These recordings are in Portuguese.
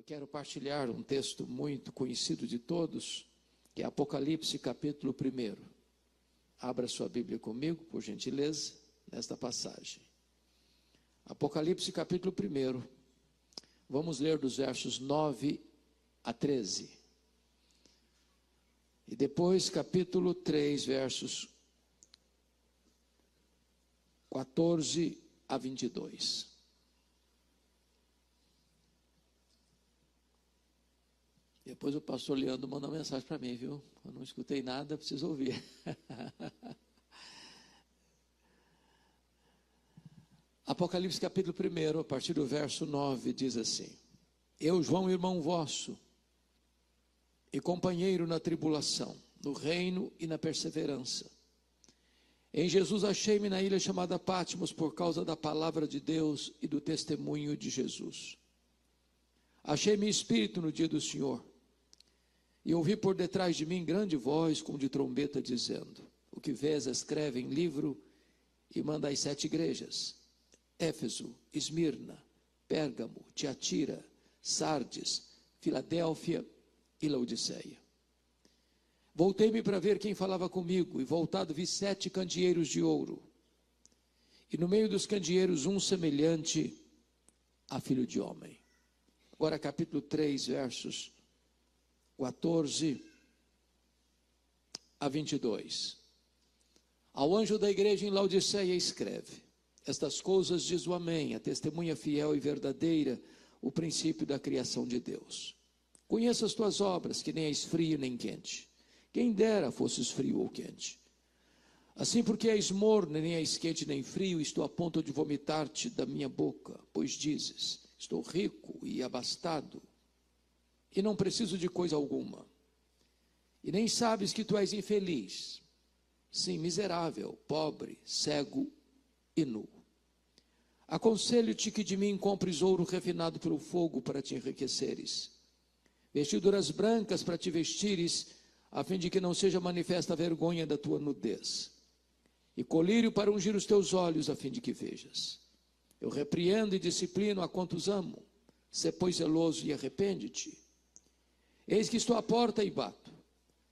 quero partilhar um texto muito conhecido de todos, que é Apocalipse capítulo 1. Abra sua Bíblia comigo, por gentileza, nesta passagem. Apocalipse capítulo 1. Vamos ler dos versos 9 a 13. E depois capítulo 3, versos 14 a 22. Depois o pastor Leandro mandou uma mensagem para mim, viu? Eu não escutei nada, preciso ouvir. Apocalipse capítulo 1, a partir do verso 9, diz assim: Eu, João, irmão vosso, e companheiro na tribulação, no reino e na perseverança. Em Jesus achei-me na ilha chamada Patmos por causa da palavra de Deus e do testemunho de Jesus. Achei-me espírito no dia do Senhor, e ouvi por detrás de mim grande voz, como de trombeta, dizendo: O que vês, escreve em livro e manda às 7 igrejas: Éfeso, Esmirna, Pérgamo, Tiatira, Sardes, Filadélfia e Laodiceia. Voltei-me para ver quem falava comigo, e voltado vi 7 candeeiros de ouro, e no meio dos candeeiros um semelhante a filho de homem. Agora capítulo 3, versos 14 a 22. Ao anjo da igreja em Laodiceia escreve: Estas coisas diz o Amém, a testemunha fiel e verdadeira, o princípio da criação de Deus. Conheço as tuas obras, que nem és frio nem quente. Quem dera fosses frio ou quente. Assim, porque és morno, nem és quente nem frio, estou a ponto de vomitar-te da minha boca, pois dizes: Estou rico e abastado, e não preciso de coisa alguma. E nem sabes que tu és infeliz, sim, miserável, pobre, cego e nu. Aconselho-te que de mim compres ouro refinado pelo fogo para te enriqueceres, vestiduras brancas para te vestires, a fim de que não seja manifesta a vergonha da tua nudez, e colírio para ungir os teus olhos, a fim de que vejas. Eu repreendo e disciplino a quantos amo. Sê, pois, zeloso e arrepende-te. Eis que estou à porta e bato.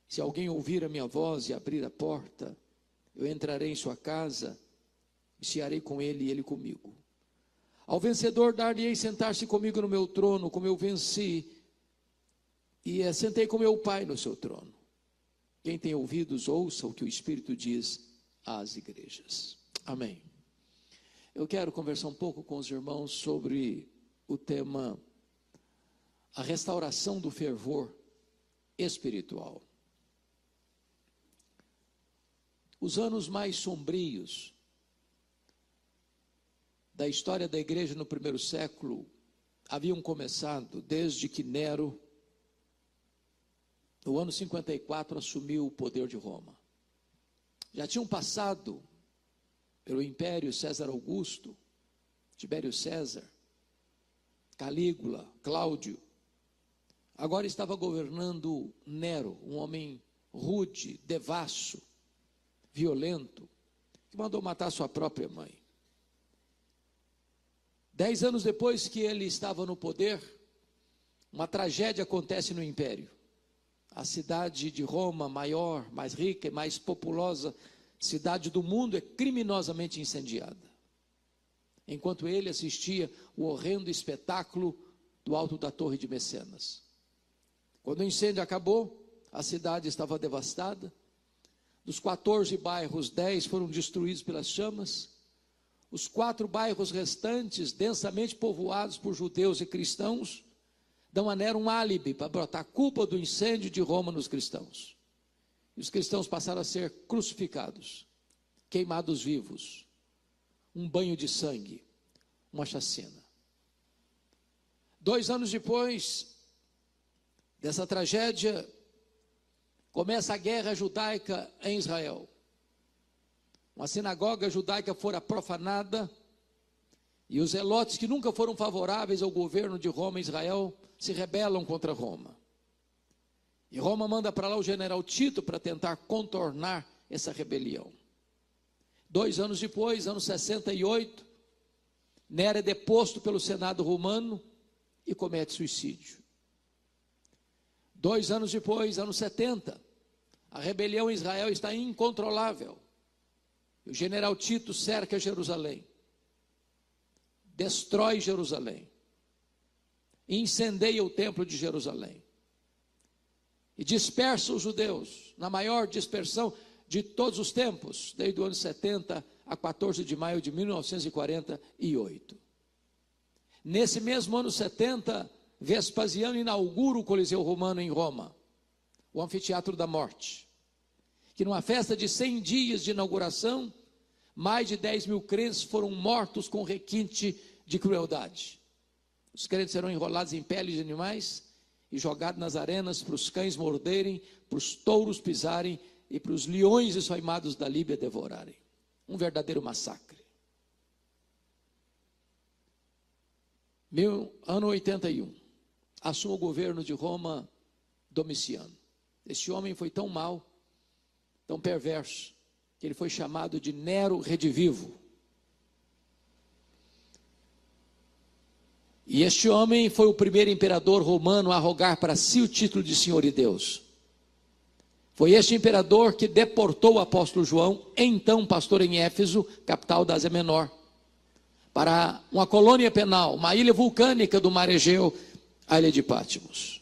Se alguém ouvir a minha voz e abrir a porta, eu entrarei em sua casa e cearei com ele e ele comigo. Ao vencedor dar-lhe-ei sentar-se comigo no meu trono, como eu venci e sentei com meu Pai no seu trono. Quem tem ouvidos, ouça o que o Espírito diz às igrejas. Amém. Eu quero conversar um pouco com os irmãos sobre o tema a restauração do fervor espiritual. Os anos mais sombrios da história da igreja no primeiro século haviam começado desde que Nero, no ano 54, assumiu o poder de Roma. Já tinham passado pelo Império César Augusto, Tibério César, Calígula, Cláudio. Agora estava governando Nero, um homem rude, devasso, violento, que mandou matar sua própria mãe. 10 anos depois que ele estava no poder, uma tragédia acontece no Império. A cidade de Roma, maior, mais rica e mais populosa cidade do mundo, é criminosamente incendiada. Enquanto ele assistia o horrendo espetáculo do alto da Torre de Mecenas. Quando o incêndio acabou, a cidade estava devastada. Dos 14 bairros, 10 foram destruídos pelas chamas. Os 4 bairros restantes, densamente povoados por judeus e cristãos, dão a Nero um álibi para botar a culpa do incêndio de Roma nos cristãos. E os cristãos passaram a ser crucificados, queimados vivos, um banho de sangue, uma chacina. 2 anos depois dessa tragédia, começa a guerra judaica em Israel. Uma sinagoga judaica fora profanada, e os zelotes, que nunca foram favoráveis ao governo de Roma e Israel, se rebelam contra Roma. E Roma manda para lá o general Tito para tentar contornar essa rebelião. 2 anos depois, ano 68, Nero é deposto pelo Senado romano e comete suicídio. 2 anos depois, anos 70, a rebelião em Israel está incontrolável. O general Tito cerca Jerusalém, destrói Jerusalém, incendeia o templo de Jerusalém e dispersa os judeus na maior dispersão de todos os tempos, desde o ano 70 a 14 de maio de 1948. Nesse mesmo ano 70, Vespasiano inaugura o Coliseu Romano em Roma, o Anfiteatro da Morte, que numa festa de 100 dias de inauguração, mais de 10 mil crentes foram mortos com requinte de crueldade. Os crentes serão enrolados em peles de animais e jogados nas arenas para os cães morderem, para os touros pisarem e para os leões esfoimados da Líbia devorarem. Um verdadeiro massacre. Ano 81, assume o governo de Roma Domiciano. Este homem foi tão mau, tão perverso, que ele foi chamado de Nero Redivivo. E este homem foi o primeiro imperador romano a arrogar para si o título de Senhor e Deus. Foi este imperador que deportou o apóstolo João, então pastor em Éfeso, capital da Ásia Menor, para uma colônia penal, uma ilha vulcânica do mar Egeu, a ilha de Patmos.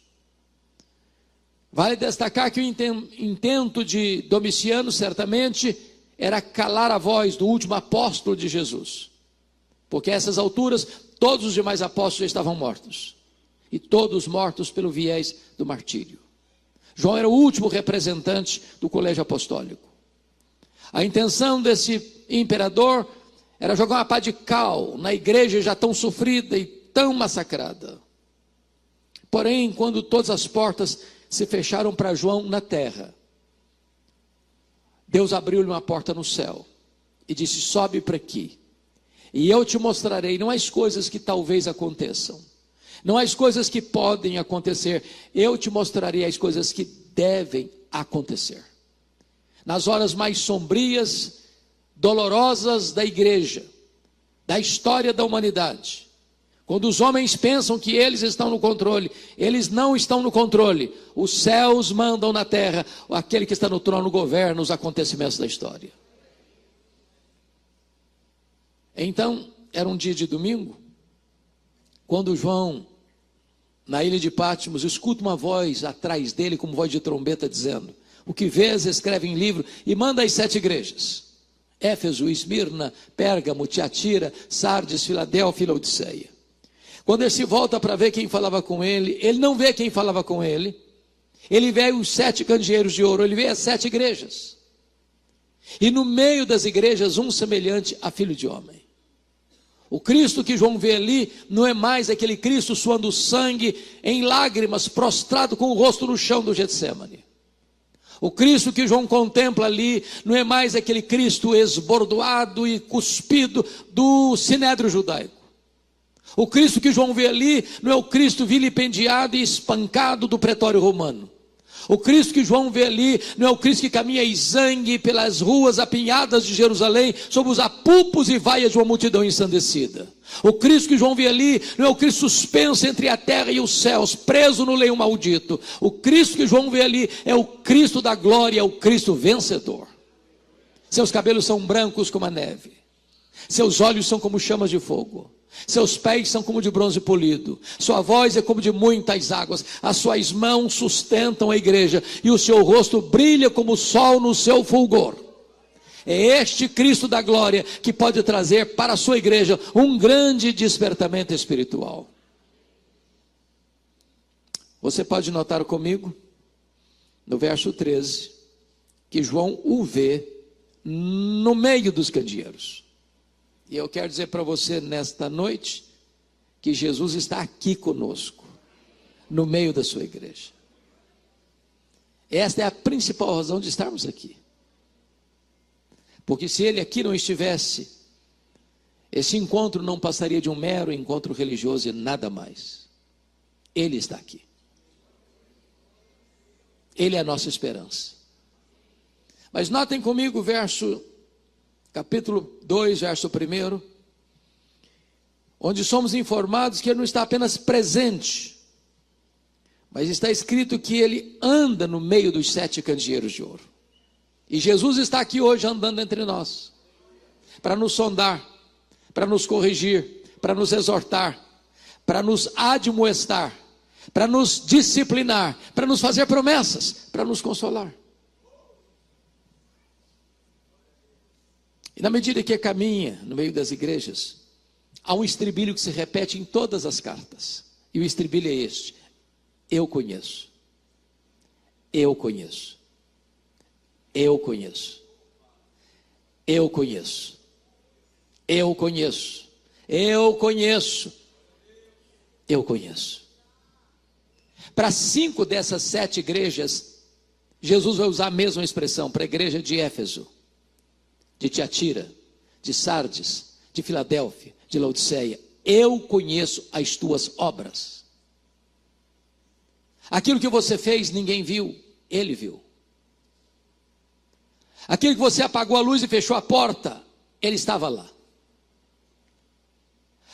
Vale destacar que o intento de Domiciano, certamente, era calar a voz do último apóstolo de Jesus. Porque a essas alturas, todos os demais apóstolos já estavam mortos. E todos mortos pelo viés do martírio. João era o último representante do colégio apostólico. A intenção desse imperador era jogar uma pá de cal na igreja já tão sofrida e tão massacrada. Porém, quando todas as portas se fecharam para João na terra, Deus abriu-lhe uma porta no céu e disse: sobe para aqui, e eu te mostrarei não as coisas que talvez aconteçam, não as coisas que podem acontecer, eu te mostrarei as coisas que devem acontecer. Nas horas mais sombrias, dolorosas da igreja, da história da humanidade, quando os homens pensam que eles estão no controle, eles não estão no controle. Os céus mandam na terra, aquele que está no trono governa os acontecimentos da história. Então, era um dia de domingo, quando João, na ilha de Patmos, escuta uma voz atrás dele, como voz de trombeta, dizendo: o que vês, escreve em livro e manda às 7 igrejas: Éfeso, Esmirna, Pérgamo, Tiatira, Sardes, Filadélfia e Laodiceia. Quando ele se volta para ver quem falava com ele, ele não vê quem falava com ele. Ele vê os 7 candeeiros de ouro, ele vê as 7 igrejas. E no meio das igrejas, um semelhante a filho de homem. O Cristo que João vê ali não é mais aquele Cristo suando sangue em lágrimas, prostrado com o rosto no chão do Getsemane. O Cristo que João contempla ali não é mais aquele Cristo esbordoado e cuspido do sinédrio judaico. O Cristo que João vê ali não é o Cristo vilipendiado e espancado do pretório romano. O Cristo que João vê ali não é o Cristo que caminha exangue pelas ruas apinhadas de Jerusalém, sob os apupos e vaias de uma multidão ensandecida. O Cristo que João vê ali não é o Cristo suspenso entre a terra e os céus, preso no leão maldito. O Cristo que João vê ali é o Cristo da glória, é o Cristo vencedor. Seus cabelos são brancos como a neve, seus olhos são como chamas de fogo, seus pés são como de bronze polido, sua voz é como de muitas águas, as suas mãos sustentam a igreja, e o seu rosto brilha como o sol no seu fulgor. É este Cristo da glória que pode trazer para a sua igreja um grande despertamento espiritual. Você pode notar comigo, no verso 13, que João o vê no meio dos candeeiros. E eu quero dizer para você nesta noite, que Jesus está aqui conosco, no meio da sua igreja. Esta é a principal razão de estarmos aqui. Porque se ele aqui não estivesse, esse encontro não passaria de um mero encontro religioso e nada mais. Ele está aqui. Ele é a nossa esperança. Mas notem comigo o verso, capítulo 2, verso 1, onde somos informados que ele não está apenas presente, Mas está escrito que ele anda no meio dos 7 candeeiros de ouro. E Jesus está aqui hoje andando entre nós, para nos sondar, para nos corrigir, para nos exortar, para nos admoestar, para nos disciplinar, para nos fazer promessas, para nos consolar. E na medida que caminha no meio das igrejas, há um estribilho que se repete em todas as cartas. E o estribilho é este: eu conheço, eu conheço, eu conheço, eu conheço, eu conheço, eu conheço, eu conheço. Para 5 dessas 7 igrejas, Jesus vai usar a mesma expressão. Para a igreja de Éfeso, de Tiatira, de Sardes, de Filadélfia, de Laodiceia: eu conheço as tuas obras. Aquilo que você fez ninguém viu, ele viu. Aquilo que você apagou a luz e fechou a porta, ele estava lá.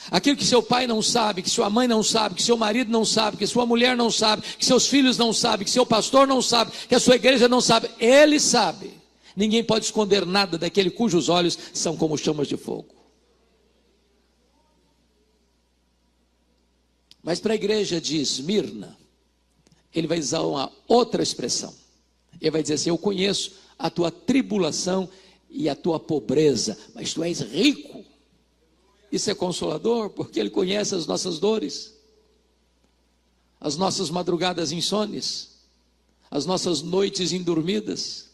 Aquilo que seu pai não sabe, que sua mãe não sabe, que seu marido não sabe, que sua mulher não sabe, que seus filhos não sabem, que seu pastor não sabe, que a sua igreja não sabe, ele sabe. Ninguém pode esconder nada daquele cujos olhos são como chamas de fogo. Mas para a igreja de Esmirna, ele vai usar uma outra expressão. Ele vai dizer assim: eu conheço a tua tribulação e a tua pobreza, mas tu és rico. Isso é consolador, porque ele conhece as nossas dores, as nossas madrugadas insones, as nossas noites indormidas,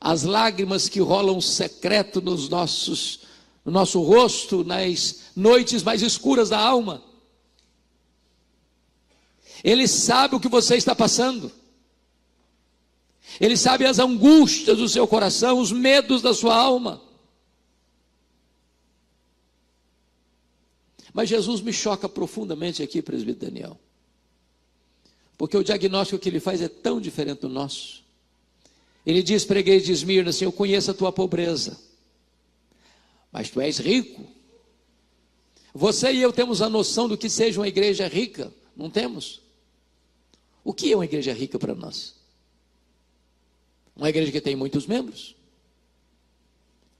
as lágrimas que rolam secreto no nosso rosto, nas noites mais escuras da alma. Ele sabe o que você está passando. Ele sabe as angústias do seu coração, os medos da sua alma. Mas Jesus me choca profundamente aqui, presbítero Daniel, porque o diagnóstico que ele faz é tão diferente do nosso. Ele diz para a igreja de Esmirna assim: eu conheço a tua pobreza, mas tu és rico. Você e eu temos a noção do que seja uma igreja rica, não temos? O que é uma igreja rica para nós? Uma igreja que tem muitos membros,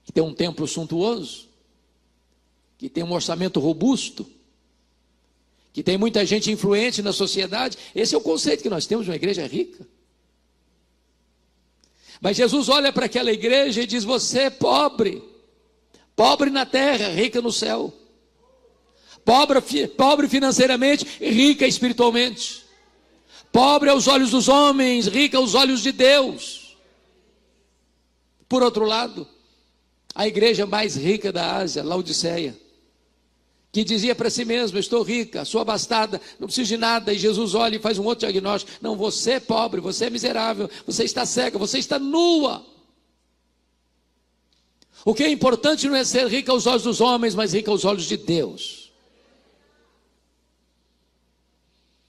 que tem um templo suntuoso, que tem um orçamento robusto, que tem muita gente influente na sociedade. Esse é o conceito que nós temos de uma igreja rica. Mas Jesus olha para aquela igreja e diz: você é pobre, pobre na terra, rica no céu, pobre financeiramente, rica espiritualmente, pobre aos olhos dos homens, rica aos olhos de Deus. Por outro lado, a igreja mais rica da Ásia, Laodiceia, que dizia para si mesma: estou rica, sou abastada, não preciso de nada. E Jesus olha e faz um outro diagnóstico: não, você é pobre, você é miserável, você está cega, você está nua. O que é importante não é ser rica aos olhos dos homens, mas rica aos olhos de Deus.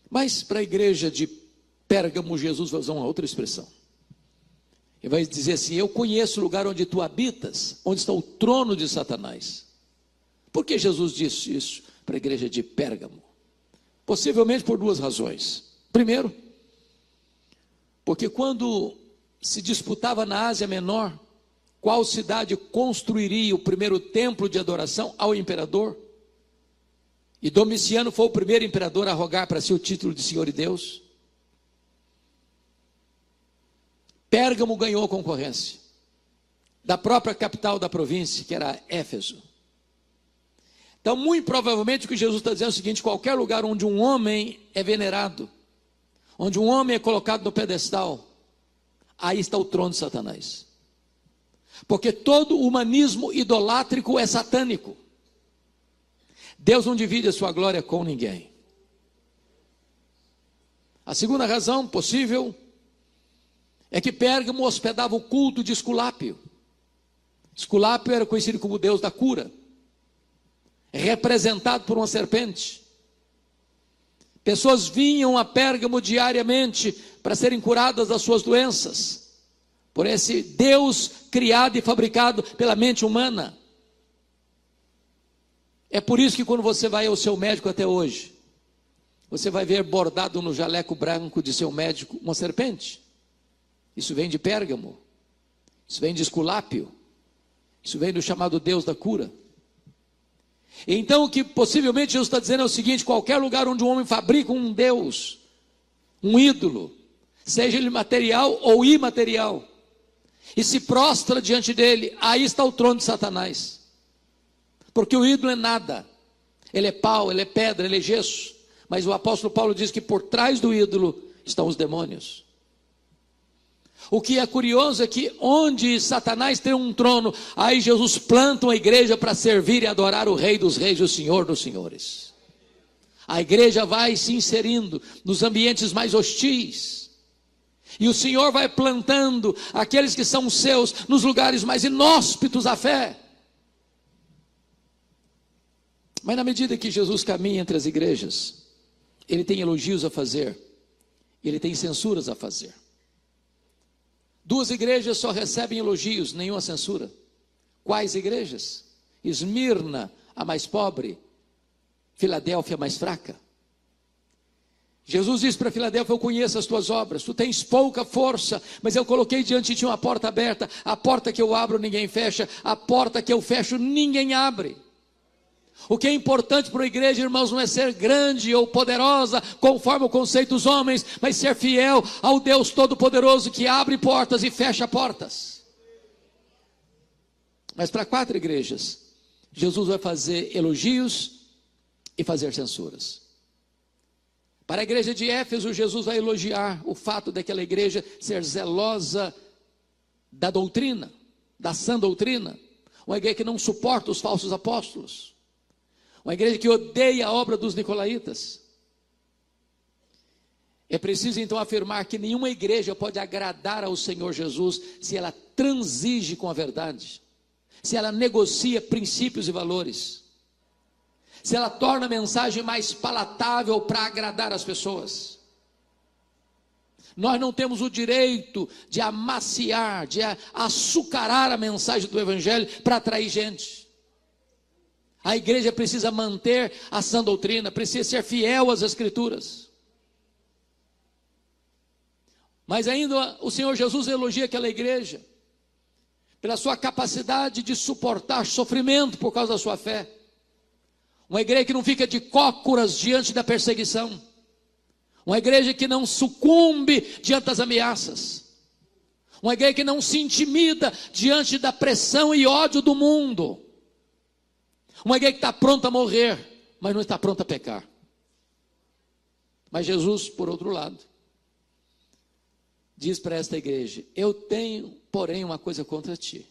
Mas para a igreja de Pérgamo, Jesus vai usar uma outra expressão. Ele vai dizer assim: eu conheço o lugar onde tu habitas, onde está o trono de Satanás. Por que Jesus disse isso para a igreja de Pérgamo? Possivelmente por 2 razões. Primeiro, porque quando se disputava na Ásia Menor qual cidade construiria o primeiro templo de adoração ao imperador, e Domiciano foi o primeiro imperador a rogar para si o título de Senhor e Deus, Pérgamo ganhou concorrência da própria capital da província, que era Éfeso. Então, muito provavelmente, o que Jesus está dizendo é o seguinte: qualquer lugar onde um homem é venerado, onde um homem é colocado no pedestal, aí está o trono de Satanás. Porque todo humanismo idolátrico é satânico. Deus não divide a sua glória com ninguém. A segunda razão possível é que Pérgamo hospedava o culto de Esculápio. Esculápio era conhecido como Deus da cura, representado por uma serpente. Pessoas vinham a Pérgamo diariamente para serem curadas das suas doenças, por esse Deus criado e fabricado pela mente humana. É por isso que quando você vai ao seu médico até hoje, você vai ver bordado no jaleco branco de seu médico uma serpente. Isso vem de Pérgamo, isso vem de Esculápio, isso vem do chamado Deus da cura. Então o que possivelmente Jesus está dizendo é o seguinte: qualquer lugar onde um homem fabrica um Deus, um ídolo, seja ele material ou imaterial, e se prostra diante dele, aí está o trono de Satanás. Porque o ídolo é nada, ele é pau, ele é pedra, ele é gesso. Mas o apóstolo Paulo diz que por trás do ídolo estão os demônios. O que é curioso é que onde Satanás tem um trono, aí Jesus planta uma igreja para servir e adorar o Rei dos Reis e o Senhor dos Senhores. A igreja vai se inserindo nos ambientes mais hostis, e o Senhor vai plantando aqueles que são seus nos lugares mais inóspitos à fé. Mas na medida que Jesus caminha entre as igrejas, ele tem elogios a fazer, ele tem censuras a fazer. Duas igrejas só recebem elogios, nenhuma censura. Quais igrejas? Esmirna, a mais pobre, Filadélfia, a mais fraca. Jesus disse para Filadélfia: eu conheço as tuas obras, tu tens pouca força, mas eu coloquei diante de ti uma porta aberta. A porta que eu abro ninguém fecha, a porta que eu fecho ninguém abre. O que é importante para a igreja, irmãos, não é ser grande ou poderosa, conforme o conceito dos homens, mas ser fiel ao Deus Todo-Poderoso, que abre portas e fecha portas. Mas para 4 igrejas, Jesus vai fazer elogios e fazer censuras. Para a igreja de Éfeso, Jesus vai elogiar o fato daquela igreja ser zelosa da doutrina, da sã doutrina, uma igreja que não suporta os falsos apóstolos, uma igreja que odeia a obra dos nicolaítas. É preciso então afirmar que nenhuma igreja pode agradar ao Senhor Jesus se ela transige com a verdade, se ela negocia princípios e valores, se ela torna a mensagem mais palatável para agradar as pessoas. Nós não temos o direito de amaciar, de açucarar a mensagem do Evangelho para atrair gente. A igreja precisa manter a sã doutrina, precisa ser fiel às Escrituras. Mas ainda o Senhor Jesus elogia aquela igreja pela sua capacidade de suportar sofrimento por causa da sua fé. Uma igreja que não fica de cócoras diante da perseguição. Uma igreja que não sucumbe diante das ameaças. Uma igreja que não se intimida diante da pressão e ódio do mundo. Uma igreja que está pronta a morrer, mas não está pronta a pecar. Mas Jesus, por outro lado, diz para esta igreja: eu tenho, porém, uma coisa contra ti,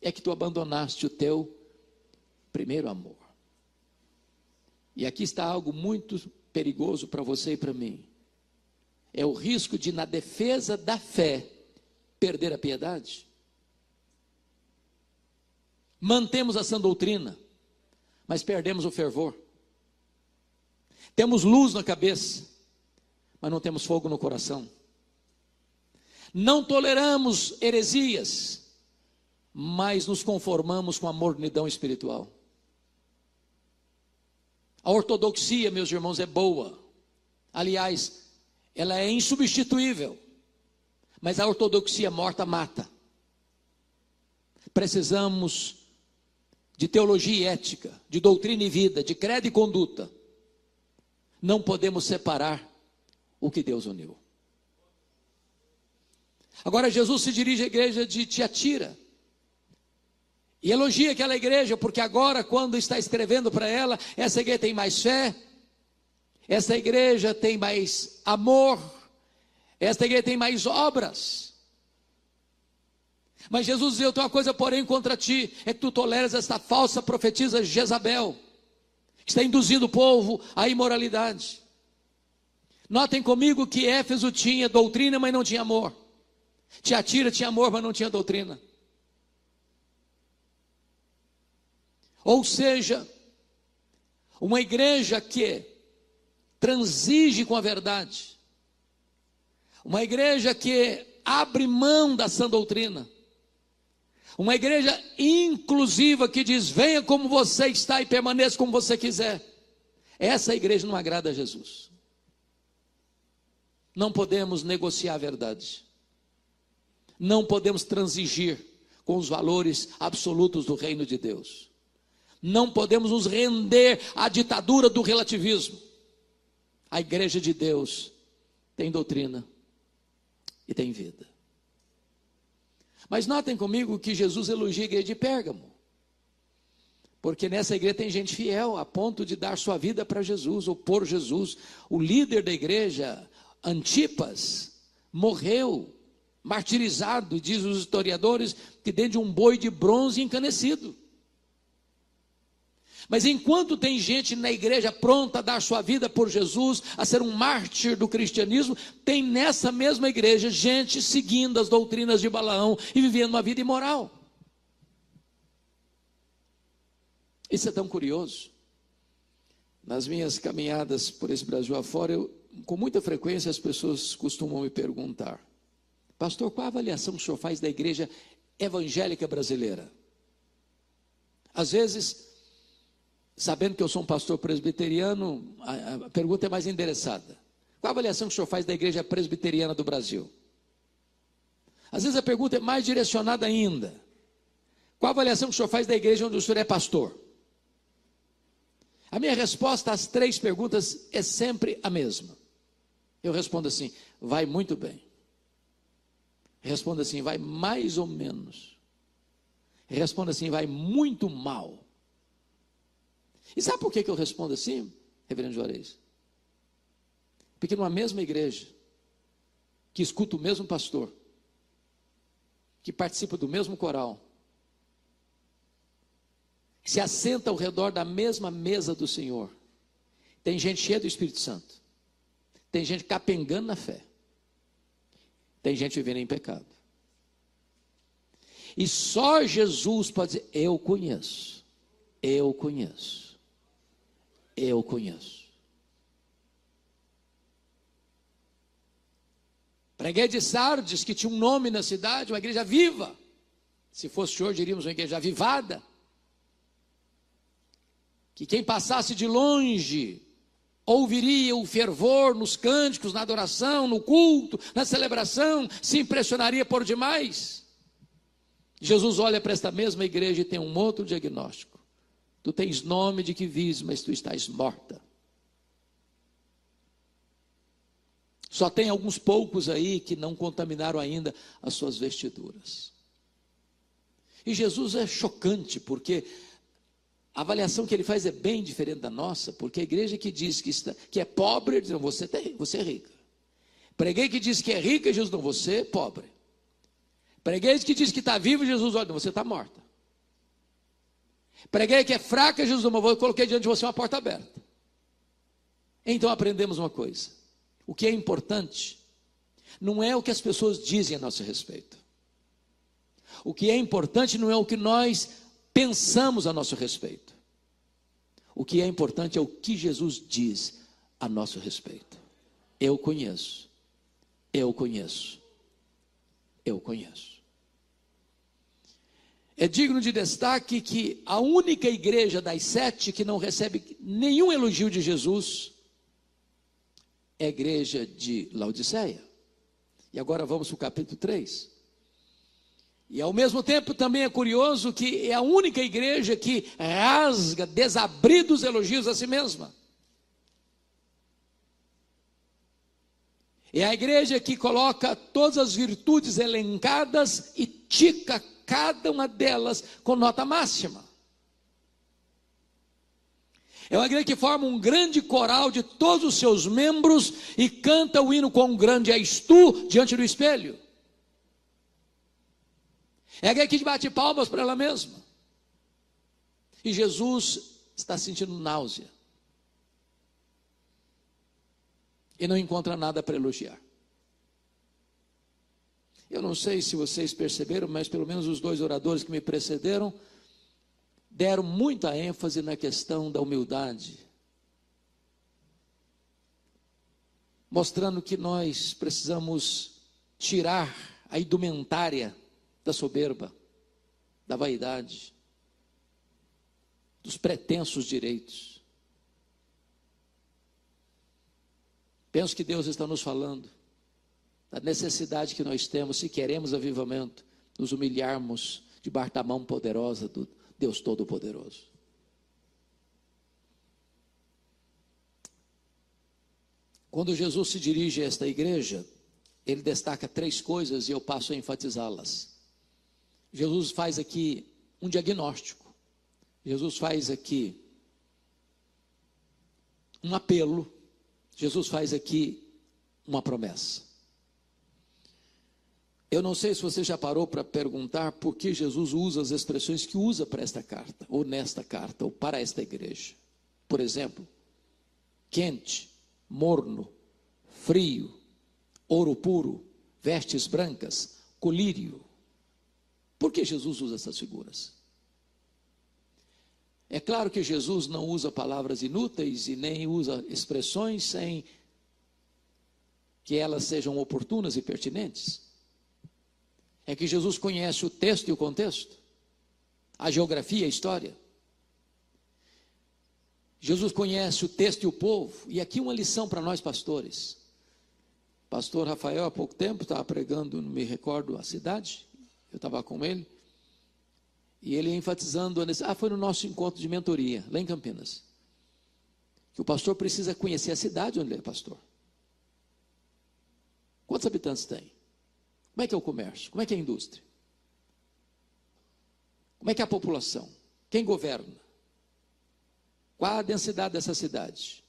é que tu abandonaste o teu primeiro amor. E aqui está algo muito perigoso para você e para mim. É o risco de, na defesa da fé, perder a piedade. Mantemos a sã doutrina, mas perdemos o fervor. Temos luz na cabeça, mas não temos fogo no coração. Não toleramos heresias, mas nos conformamos com a mornidão espiritual. A ortodoxia, meus irmãos, é boa. Aliás, ela é insubstituível. Mas a ortodoxia morta mata. Precisamos de teologia e ética, de doutrina e vida, de credo e conduta. Não podemos separar o que Deus uniu. Agora Jesus se dirige à igreja de Tiatira e elogia aquela igreja, porque agora, quando está escrevendo para ela, essa igreja tem mais fé, essa igreja tem mais amor, essa igreja tem mais obras. Mas Jesus diz: eu tenho uma coisa, porém, contra ti, é que tu toleras esta falsa profetisa Jezabel, que está induzindo o povo à imoralidade. Notem comigo que Éfeso tinha doutrina, mas não tinha amor. Tiatira tinha amor, mas não tinha doutrina. Ou seja, uma igreja que transige com a verdade, uma igreja que abre mão da sã doutrina, uma igreja inclusiva que diz: venha como você está e permaneça como você quiser. Essa igreja não agrada a Jesus. Não podemos negociar a verdade. Não podemos transigir com os valores absolutos do reino de Deus. Não podemos nos render à ditadura do relativismo. A igreja de Deus tem doutrina e tem vida. Mas notem comigo que Jesus elogia a igreja de Pérgamo. Porque nessa igreja tem gente fiel, a ponto de dar sua vida para Jesus, ou por Jesus. O líder da igreja, Antipas, morreu, martirizado, diz os historiadores, que dentro de um boi de bronze encanecido. Mas enquanto tem gente na igreja pronta a dar sua vida por Jesus, a ser um mártir do cristianismo, tem nessa mesma igreja gente seguindo as doutrinas de Balaão e vivendo uma vida imoral. Isso é tão curioso. Nas minhas caminhadas por esse Brasil afora, com muita frequência as pessoas costumam me perguntar: pastor, qual a avaliação que o senhor faz da igreja evangélica brasileira? Às vezes, sabendo que eu sou um pastor presbiteriano, a pergunta é mais endereçada: qual a avaliação que o senhor faz da igreja presbiteriana do Brasil? Às vezes a pergunta é mais direcionada ainda: qual a avaliação que o senhor faz da igreja onde o senhor é pastor? A minha resposta às três perguntas é sempre a mesma. Eu respondo assim: vai muito bem. Respondo assim: vai mais ou menos. Respondo assim: vai muito mal. E sabe por que eu respondo assim, reverendo Juarez? Porque numa mesma igreja, que escuta o mesmo pastor, que participa do mesmo coral, que se assenta ao redor da mesma mesa do Senhor, tem gente cheia do Espírito Santo, tem gente capengando na fé, tem gente vivendo em pecado. E só Jesus pode dizer: eu conheço, eu conheço, eu conheço. Preguei de Sardes, que tinha um nome na cidade, uma igreja viva. Se fosse hoje, diríamos uma igreja avivada. Que quem passasse de longe ouviria o fervor nos cânticos, na adoração, no culto, na celebração, se impressionaria por demais. Jesus olha para esta mesma igreja e tem um outro diagnóstico: tu tens nome de que vives, mas tu estás morta. Só tem alguns poucos aí que não contaminaram ainda as suas vestiduras. E Jesus é chocante, porque a avaliação que ele faz é bem diferente da nossa, porque a igreja que diz que é pobre, diz: não, você é rica. Preguei que diz que é rica, Jesus: não, você é pobre. Preguei que diz que está vivo, Jesus: olha, você está morta. Preguei que é fraca, Jesus: não, eu coloquei diante de você uma porta aberta. Então aprendemos uma coisa: o que é importante não é o que as pessoas dizem a nosso respeito. O que é importante não é o que nós pensamos a nosso respeito. O que é importante é o que Jesus diz a nosso respeito. Eu conheço, eu conheço, eu conheço. É digno de destaque que a única igreja das 7 que não recebe nenhum elogio de Jesus é a igreja de Laodiceia. E agora vamos para o capítulo 3. E ao mesmo tempo também é curioso que é a única igreja que rasga, desabrida os elogios a si mesma. É a igreja que coloca todas as virtudes elencadas e tica cada uma delas com nota máxima. É uma igreja que forma um grande coral de todos os seus membros e canta o hino "Quão grande és tu" diante do espelho. É a igreja que bate palmas para ela mesma. E Jesus está sentindo náusea. E não encontra nada para elogiar. Eu não sei se vocês perceberam, mas pelo menos os 2 oradores que me precederam deram muita ênfase na questão da humildade, mostrando que nós precisamos tirar a indumentária da soberba, da vaidade, dos pretensos direitos. Penso que Deus está nos falando da necessidade que nós temos, se queremos avivamento, nos humilharmos debaixo da mão poderosa do Deus Todo-Poderoso. Quando Jesus se dirige a esta igreja, ele destaca 3 coisas e eu passo a enfatizá-las. Jesus faz aqui um diagnóstico. Jesus faz aqui um apelo. Jesus faz aqui uma promessa. Eu não sei se você já parou para perguntar por que Jesus usa as expressões que usa para esta carta, ou nesta carta, ou para esta igreja. Por exemplo, quente, morno, frio, ouro puro, vestes brancas, colírio. Por que Jesus usa essas figuras? É claro que Jesus não usa palavras inúteis e nem usa expressões sem que elas sejam oportunas e pertinentes. É que Jesus conhece o texto e o contexto, a geografia e a história. Jesus conhece o texto e o povo. E aqui uma lição para nós pastores. Pastor Rafael, há pouco tempo, estava pregando, não me recordo a cidade, eu estava com ele, e ele enfatizando, foi no nosso encontro de mentoria, lá em Campinas, que o pastor precisa conhecer a cidade onde ele é pastor. Quantos habitantes tem? Como é que é o comércio? Como é que é a indústria? Como é que é a população? Quem governa? Qual a densidade dessa cidade?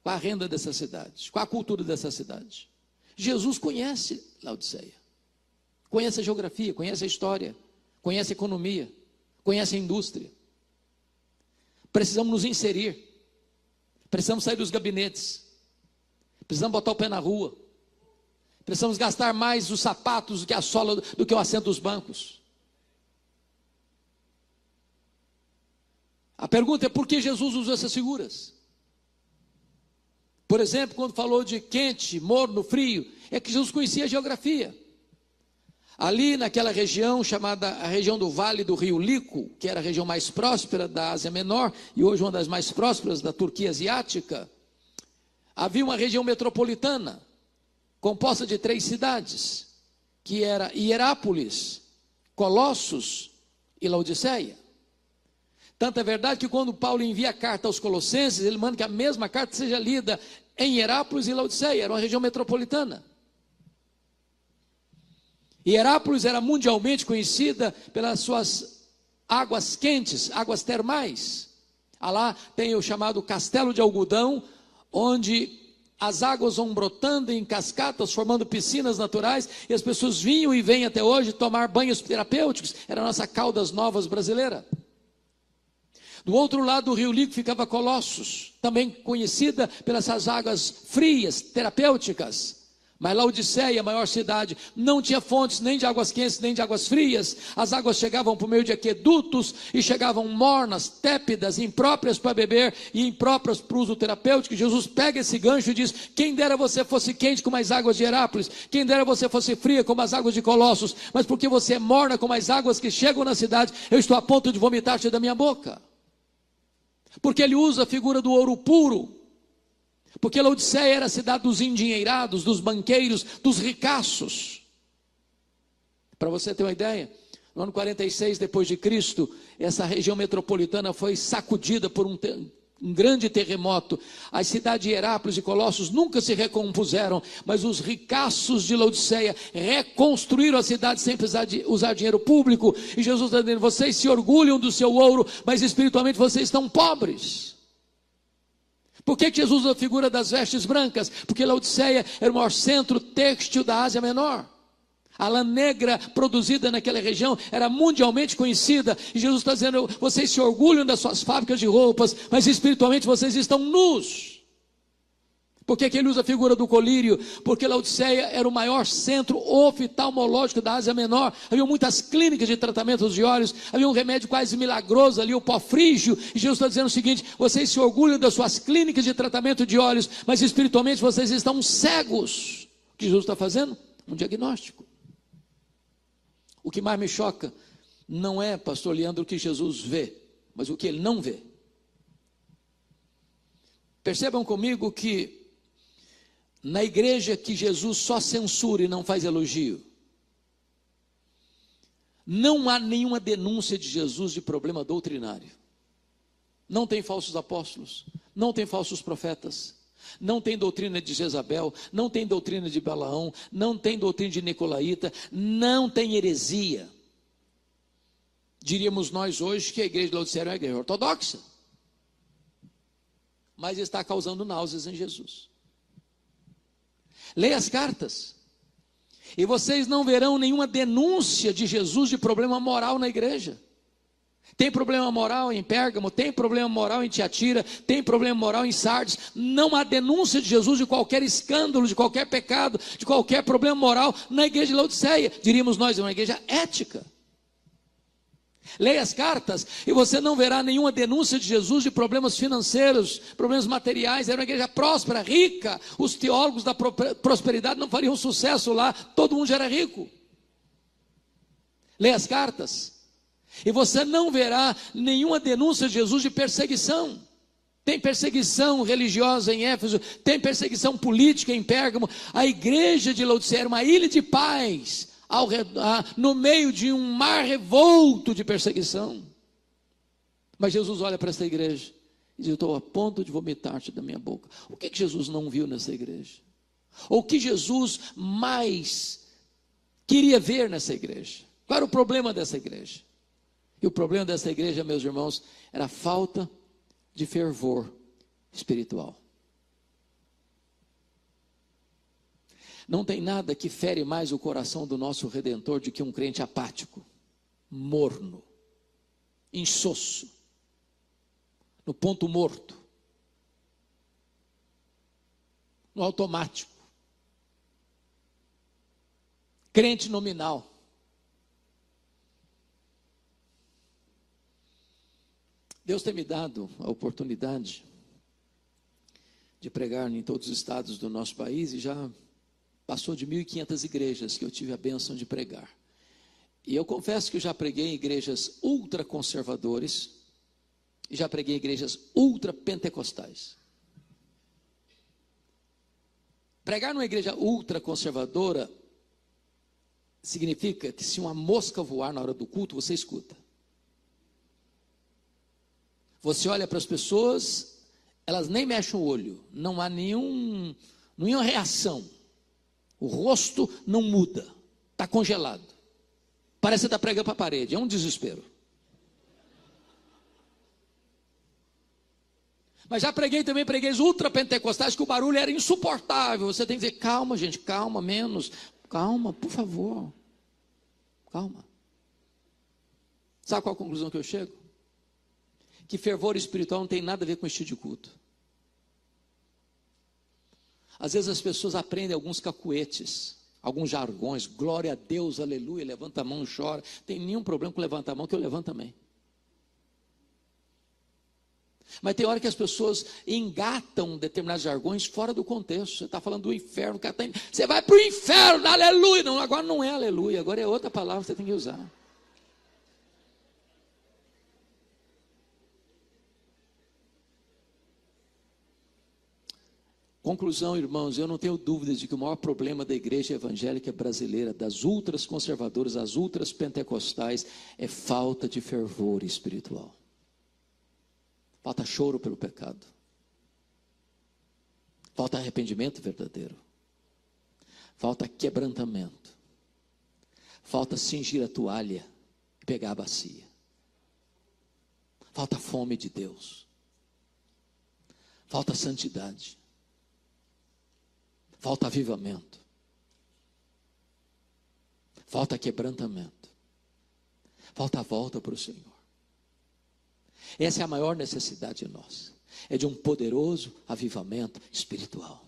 Qual a renda dessa cidade? Qual a cultura dessa cidade? Jesus conhece Laodiceia, conhece a geografia, conhece a história, conhece a economia, conhece a indústria. Precisamos nos inserir, precisamos sair dos gabinetes, precisamos botar o pé na rua, precisamos gastar mais os sapatos do que a sola, do que o assento dos bancos. A pergunta é por que Jesus usou essas figuras? Por exemplo, quando falou de quente, morno, frio, é que Jesus conhecia a geografia. Ali naquela região chamada a região do Vale do Rio Lico, que era a região mais próspera da Ásia Menor e hoje uma das mais prósperas da Turquia Asiática, havia uma região metropolitana composta de 3 cidades, que era Hierápolis, Colossos e Laodiceia. Tanto é verdade que quando Paulo envia a carta aos Colossenses, ele manda que a mesma carta seja lida em Hierápolis e Laodiceia, era uma região metropolitana. Hierápolis era mundialmente conhecida pelas suas águas quentes, águas termais. Lá tem o chamado Castelo de Algodão, onde as águas vão brotando em cascatas, formando piscinas naturais, e as pessoas vinham e vêm até hoje tomar banhos terapêuticos. Era a nossa Caldas Novas brasileira. Do outro lado do Rio Lico ficava Colossos, também conhecida pelas suas águas frias, terapêuticas. Mas Laodiceia, a maior cidade, não tinha fontes nem de águas quentes, nem de águas frias. As águas chegavam por meio de aquedutos e chegavam mornas, tépidas, impróprias para beber e impróprias para o uso terapêutico. Jesus pega esse gancho e diz: quem dera você fosse quente como as águas de Hierápolis, quem dera você fosse fria como as águas de Colossos, mas porque você é morna como as águas que chegam na cidade, eu estou a ponto de vomitar-te da minha boca. Porque ele usa a figura do ouro puro. Porque Laodiceia era a cidade dos endinheirados, dos banqueiros, dos ricaços. Para você ter uma ideia, no ano 46 depois de Cristo, essa região metropolitana foi sacudida por um grande terremoto. As cidades de Hierápolis e Colossos nunca se recompuseram, mas os ricaços de Laodiceia reconstruíram a cidade sem precisar de usar dinheiro público. E Jesus está dizendo: vocês se orgulham do seu ouro, mas espiritualmente vocês estão pobres. Por que Jesus usa a figura das vestes brancas? Porque Laodiceia era o maior centro têxtil da Ásia Menor. A lã negra produzida naquela região era mundialmente conhecida. E Jesus está dizendo: vocês se orgulham das suas fábricas de roupas, mas espiritualmente vocês estão nus. Por que ele usa a figura do colírio? Porque Laodiceia era o maior centro oftalmológico da Ásia Menor. Havia muitas clínicas de tratamento de olhos. Havia um remédio quase milagroso ali, o pó frígio. E Jesus está dizendo o seguinte: vocês se orgulham das suas clínicas de tratamento de olhos, mas espiritualmente vocês estão cegos. O que Jesus está fazendo? Um diagnóstico. O que mais me choca não é, pastor Leandro, o que Jesus vê, mas o que ele não vê. Percebam comigo que Na igreja que Jesus só censura e não faz elogio, não há nenhuma denúncia de Jesus de problema doutrinário. Não tem falsos apóstolos, não tem falsos profetas, não tem doutrina de Jezabel, não tem doutrina de Balaão, não tem doutrina de Nicolaíta, não tem heresia. Diríamos nós hoje que a igreja de Laodiceia é uma igreja ortodoxa, mas está causando náuseas em Jesus. Leia as cartas, e vocês não verão nenhuma denúncia de Jesus de problema moral na igreja. Tem problema moral em Pérgamo, tem problema moral em Tiatira, tem problema moral em Sardes. Não há denúncia de Jesus de qualquer escândalo, de qualquer pecado, de qualquer problema moral na igreja de Laodiceia. Diríamos nós, é uma igreja ética. Leia as cartas e você não verá nenhuma denúncia de Jesus de problemas financeiros, problemas materiais. Era uma igreja próspera, rica. Os teólogos da prosperidade não fariam sucesso lá, todo mundo já era rico. Leia as cartas e você não verá nenhuma denúncia de Jesus de perseguição. Tem perseguição religiosa em Éfeso, tem perseguição política em Pérgamo. A igreja de Laodiceia era uma ilha de paz, no meio de um mar revolto de perseguição. Mas Jesus olha para essa igreja e diz: eu estou a ponto de vomitar-te da minha boca. O que Jesus não viu nessa igreja? Ou o que Jesus mais queria ver nessa igreja? Qual era o problema dessa igreja? E o problema dessa igreja, meus irmãos, era a falta de fervor espiritual. Não tem nada que fere mais o coração do nosso Redentor do que um crente apático, morno, insosso, no ponto morto, no automático, crente nominal. Deus tem me dado a oportunidade de pregar em todos os estados do nosso país e já passou de 1.500 igrejas que eu tive a bênção de pregar. E eu confesso que eu já preguei em igrejas ultraconservadores e já preguei em igrejas ultrapentecostais. Pregar numa igreja ultraconservadora significa que se uma mosca voar na hora do culto, você escuta. Você olha para as pessoas, elas nem mexem o olho, não há nenhuma reação. O rosto não muda, está congelado. Parece que está pregando para a parede, é um desespero. Mas já preguei também, preguei ultrapentecostais, que o barulho era insuportável. Você tem que dizer: calma, gente, calma, menos. Calma, por favor. Calma. Sabe qual a conclusão que eu chego? Que fervor espiritual não tem nada a ver com estilo de culto. Às vezes as pessoas aprendem alguns cacuetes, alguns jargões: glória a Deus, aleluia, levanta a mão, chora. Tem nenhum problema com levantar a mão, que eu levanto também. Mas tem hora que as pessoas engatam determinados jargões fora do contexto. Você está falando do inferno, você vai para o inferno, aleluia. Não, agora não é aleluia, agora é outra palavra que você tem que usar. Conclusão, irmãos, eu não tenho dúvidas de que o maior problema da igreja evangélica brasileira, das ultras conservadoras, das ultras pentecostais, é falta de fervor espiritual. Falta choro pelo pecado. Falta arrependimento verdadeiro. Falta quebrantamento. Falta cingir a toalha e pegar a bacia. Falta fome de Deus. Falta santidade. Falta avivamento. Falta quebrantamento. Falta a volta para o Senhor. Essa é a maior necessidade nossa. É de um poderoso avivamento espiritual.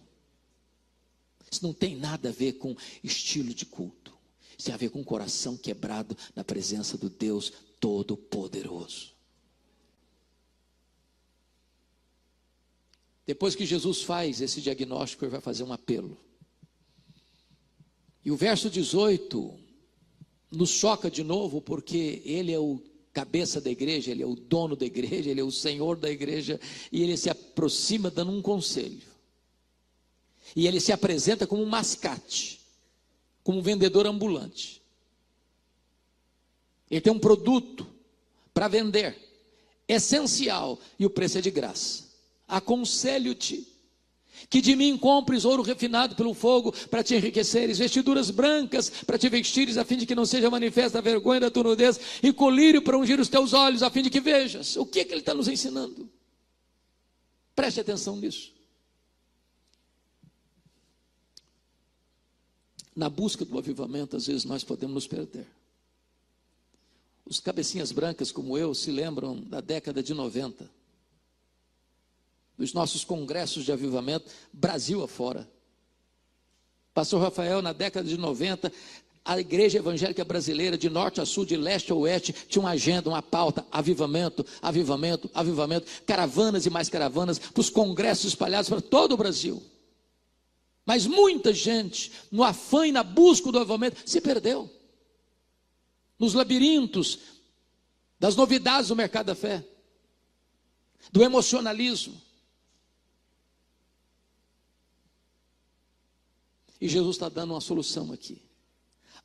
Isso não tem nada a ver com estilo de culto. Isso tem a ver com um coração quebrado na presença do Deus Todo-Poderoso. Depois que Jesus faz esse diagnóstico, ele vai fazer um apelo. E o verso 18 nos choca de novo, porque ele é o cabeça da igreja, ele é o dono da igreja, ele é o senhor da igreja, e ele se aproxima dando um conselho. E ele se apresenta como um mascate, como um vendedor ambulante. Ele tem um produto para vender, essencial, e o preço é de graça. Aconselho-te que de mim compres ouro refinado pelo fogo, para te enriqueceres, vestiduras brancas para te vestires, a fim de que não seja manifesta a vergonha da tua nudez, e colírio para ungir os teus olhos, a fim de que vejas. O que é que ele está nos ensinando? Preste atenção nisso. Na busca do avivamento, às vezes nós podemos nos perder. Os cabecinhas brancas como eu se lembram da década de 90, dos nossos congressos de avivamento, Brasil afora. Pastor Rafael, na década de 90, a igreja evangélica brasileira, de norte a sul, de leste a oeste, tinha uma agenda, uma pauta: avivamento, avivamento, avivamento, caravanas e mais caravanas, para os congressos espalhados para todo o Brasil. Mas muita gente, no afã e na busca do avivamento, se perdeu nos labirintos das novidades do mercado da fé, do emocionalismo. E Jesus está dando uma solução aqui.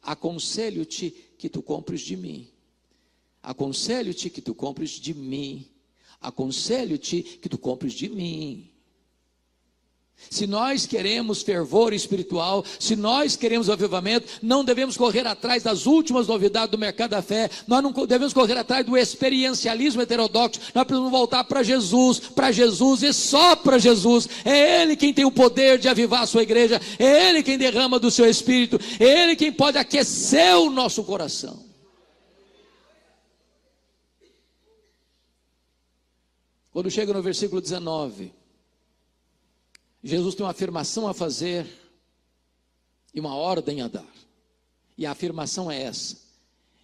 Aconselho-te que tu compres de mim. Aconselho-te que tu compres de mim. Aconselho-te que tu compres de mim. Se nós queremos fervor espiritual, se nós queremos avivamento, não devemos correr atrás das últimas novidades do mercado da fé, nós não devemos correr atrás do experiencialismo heterodoxo, nós precisamos voltar para Jesus e só para Jesus. É Ele quem tem o poder de avivar a sua igreja, é Ele quem derrama do seu espírito, é Ele quem pode aquecer o nosso coração. Quando chega no versículo 19, Jesus tem uma afirmação a fazer e uma ordem a dar. E a afirmação é essa: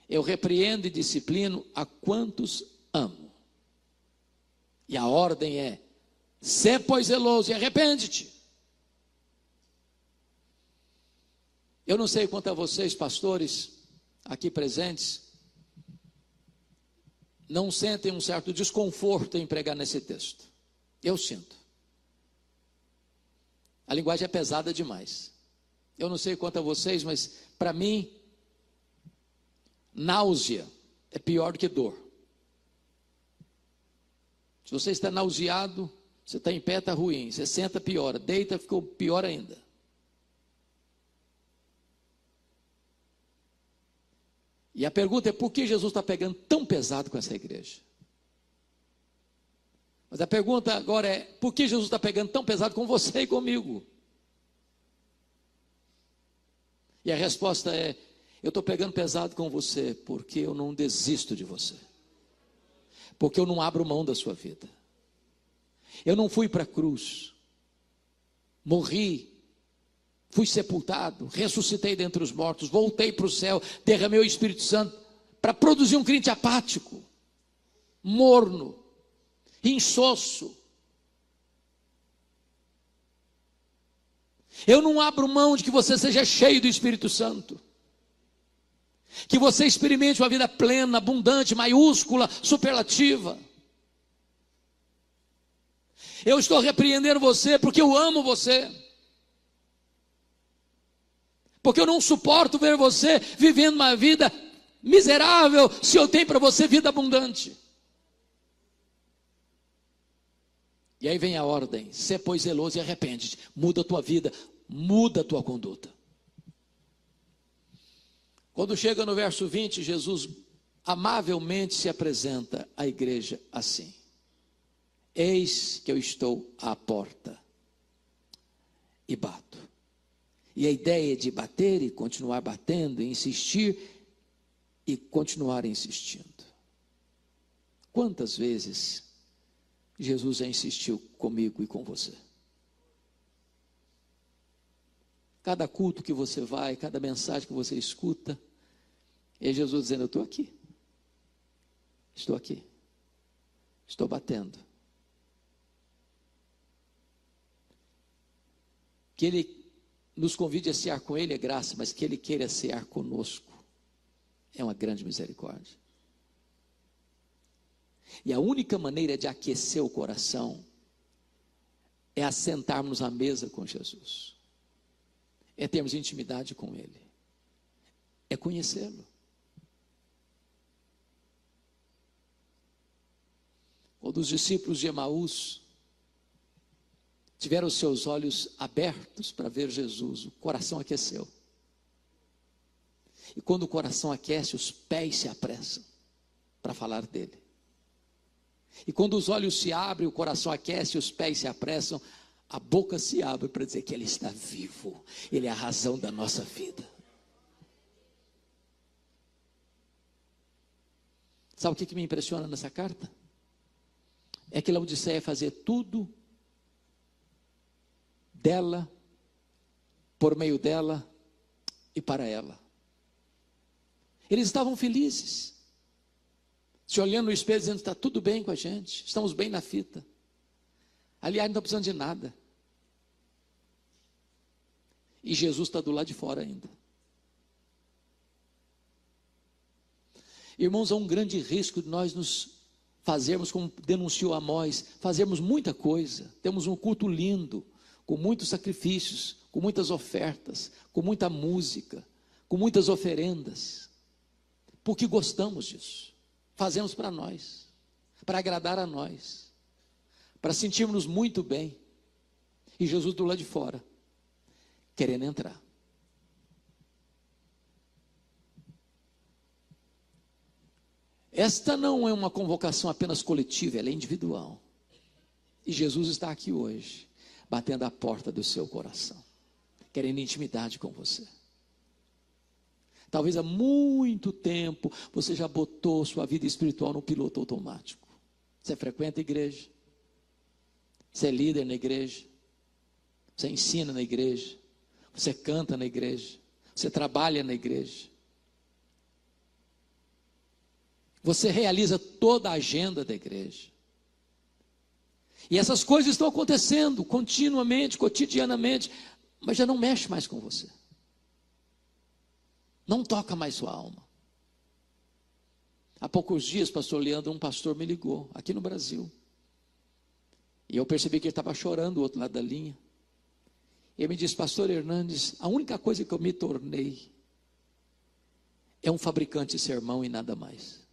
eu repreendo e disciplino a quantos amo. E a ordem é: sê pois zeloso e arrepende-te. Eu não sei quanto a vocês, pastores aqui presentes, não sentem um certo desconforto em pregar nesse texto. Eu sinto. A linguagem é pesada demais. Eu não sei quanto a vocês, mas para mim, náusea é pior do que dor. Se você está nauseado, você está em pé, está ruim. Você senta, piora. Deita, ficou pior ainda. E a pergunta é: por que Jesus está pegando tão pesado com essa igreja? Mas a pergunta agora é: por que Jesus está pegando tão pesado com você e comigo? E a resposta é: eu estou pegando pesado com você porque eu não desisto de você, porque eu não abro mão da sua vida. Eu não fui para a cruz, morri, fui sepultado, ressuscitei dentre os mortos, voltei para o céu, derramei o Espírito Santo para produzir um crente apático, morno, insosso. Eu não abro mão de que você seja cheio do Espírito Santo, que você experimente uma vida plena, abundante, maiúscula, superlativa. Eu estou repreendendo você porque eu amo você, porque eu não suporto ver você vivendo uma vida miserável, se eu tenho para você vida abundante. E aí vem a ordem: sê pois zeloso e arrepende-te. Muda a tua vida, muda a tua conduta. Quando chega no verso 20, Jesus amavelmente se apresenta à igreja assim: eis que eu estou à porta e bato. E a ideia de bater e continuar batendo, e insistir e continuar insistindo. Quantas vezes Jesus já insistiu comigo e com você? Cada culto que você vai, cada mensagem que você escuta, é Jesus dizendo: eu estou aqui, estou batendo. Que Ele nos convide a cear com Ele é graça, mas que Ele queira cear conosco é uma grande misericórdia. E a única maneira de aquecer o coração é assentarmos à mesa com Jesus. é termos intimidade com Ele, é conhecê-lo. Quando os discípulos de Emaús tiveram os seus olhos abertos para ver Jesus, o coração aqueceu. E quando o coração aquece, os pés se apressam para falar dele. E quando os olhos se abrem, o coração aquece, os pés se apressam, a boca se abre para dizer que Ele está vivo, Ele é a razão da nossa vida. Sabe o que me impressiona nessa carta? É que Laodiceia fazia tudo dela, por meio dela e para ela. Eles estavam felizes, se olhando no espelho dizendo, está tudo bem com a gente, estamos bem na fita. Aliás, não está precisando de nada. E Jesus está do lado de fora ainda. Irmãos, há um grande risco de nós nos fazermos, como denunciou Amós, fazermos muita coisa. Temos um culto lindo, com muitos sacrifícios, com muitas ofertas, com muita música, com muitas oferendas, porque gostamos disso. Fazemos para nós, para agradar a nós, para sentirmos muito bem. E Jesus do lado de fora, querendo entrar. Esta não é uma convocação apenas coletiva, ela é individual. E Jesus está aqui hoje, batendo a porta do seu coração, querendo intimidade com você. Talvez há muito tempo você já botou sua vida espiritual no piloto automático. Você frequenta a igreja, você é líder na igreja, você ensina na igreja, você canta na igreja, você trabalha na igreja. Você realiza toda a agenda da igreja. E essas coisas estão acontecendo continuamente, cotidianamente, mas já não mexe mais com você. Não toca mais sua alma. Há poucos dias, pastor Leandro, um pastor me ligou, aqui no Brasil. E eu percebi que ele estava chorando do outro lado da linha. E ele me disse, pastor Hernandes, a única coisa que eu me tornei é um fabricante de sermão e nada mais.